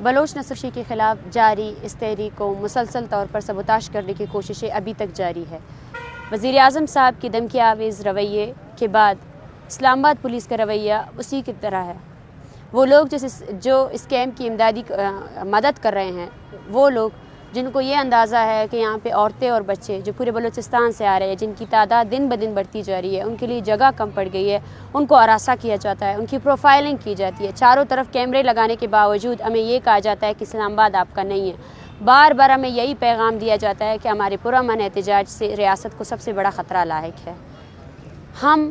بلوچ نسل کے خلاف جاری اس تحریک کو مسلسل طور پر سبوتاش کرنے کی کوششیں ابھی تک جاری ہے۔ وزیر اعظم صاحب کی دھمکی آویز رویے کے بعد اسلام آباد پولیس کا رویہ اسی کی طرح ہے۔ وہ لوگ جو اس کیمپ کی امدادی مدد کر رہے ہیں، وہ لوگ جن کو یہ اندازہ ہے کہ یہاں پہ عورتیں اور بچے جو پورے بلوچستان سے آ رہے ہیں، جن کی تعداد دن بدن بڑھتی جا رہی ہے، ان کے لیے جگہ کم پڑ گئی ہے، ان کو ہراساں کیا جاتا ہے، ان کی پروفائلنگ کی جاتی ہے، چاروں طرف کیمرے لگانے کے باوجود ہمیں یہ کہا جاتا ہے کہ اسلام آباد آپ کا نہیں ہے۔ بار بار ہمیں یہی پیغام دیا جاتا ہے کہ ہمارے پرامن احتجاج سے ریاست کو سب سے بڑا خطرہ لاحق ہے۔ ہم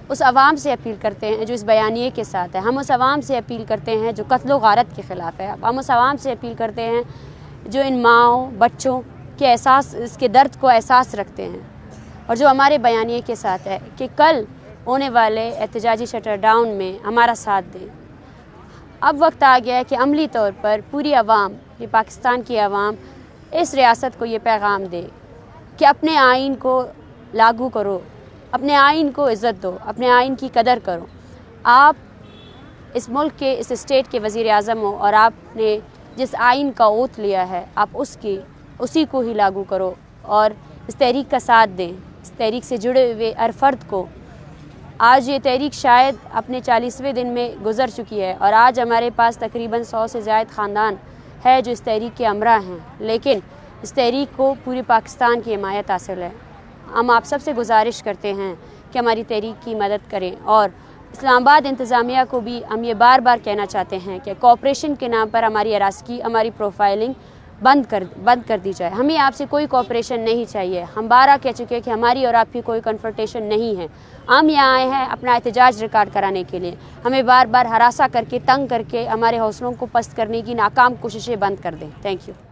اس عوام سے اپیل کرتے ہیں جو اس بیانیے کے ساتھ ہے، ہم اس عوام سے اپیل کرتے ہیں جو قتل و غارت کے خلاف ہے، ہم اس عوام سے اپیل کرتے ہیں جو ان ماؤں بچوں کے اس کے درد کو احساس رکھتے ہیں، اور جو ہمارے بیانیے کے ساتھ ہے کہ کل ہونے والے احتجاجی شٹر ڈاؤن میں ہمارا ساتھ دیں۔ اب وقت آ گیا ہے کہ عملی طور پر پوری عوام، یہ پاکستان کی عوام، اس ریاست کو یہ پیغام دے کہ اپنے آئین کو لاگو کرو، اپنے آئین کو عزت دو، اپنے آئین کی قدر کرو۔ آپ اس ملک کے اس اسٹیٹ کے وزیر اعظم ہو اور آپ نے جس آئین کا اوتھ لیا ہے، آپ اسی کو ہی لاگو کرو اور اس تحریک کا ساتھ دیں۔ اس تحریک سے جڑے ہوئے ہر فرد کو، آج یہ تحریک شاید اپنے 40ویں دن میں گزر چکی ہے اور آج ہمارے پاس تقریباً 100 سے زائد خاندان ہے جو اس تحریک کے ہمراہ ہیں، لیکن اس تحریک کو پورے پاکستان کی حمایت حاصل ہے۔ ہم آپ سب سے گزارش کرتے ہیں کہ ہماری تحریک کی مدد کریں، اور اسلام آباد انتظامیہ کو بھی ہم یہ بار بار کہنا چاہتے ہیں کہ کوآپریشن کے نام پر ہماری ہراسگی، ہماری پروفائلنگ بند کر دی جائے۔ ہمیں آپ سے کوئی کوآپریشن نہیں چاہیے۔ ہم بارہ کہہ چکے کہ ہماری اور آپ کی کوئی کنفرنٹیشن نہیں ہے۔ ہم یہاں آئے ہیں اپنا احتجاج ریکارڈ کرانے کے لیے۔ ہمیں بار بار ہراساں کر کے، تنگ کر کے ہمارے حوصلوں کو پست کرنے کی ناکام کوششیں بند کر دیں۔ Thank you.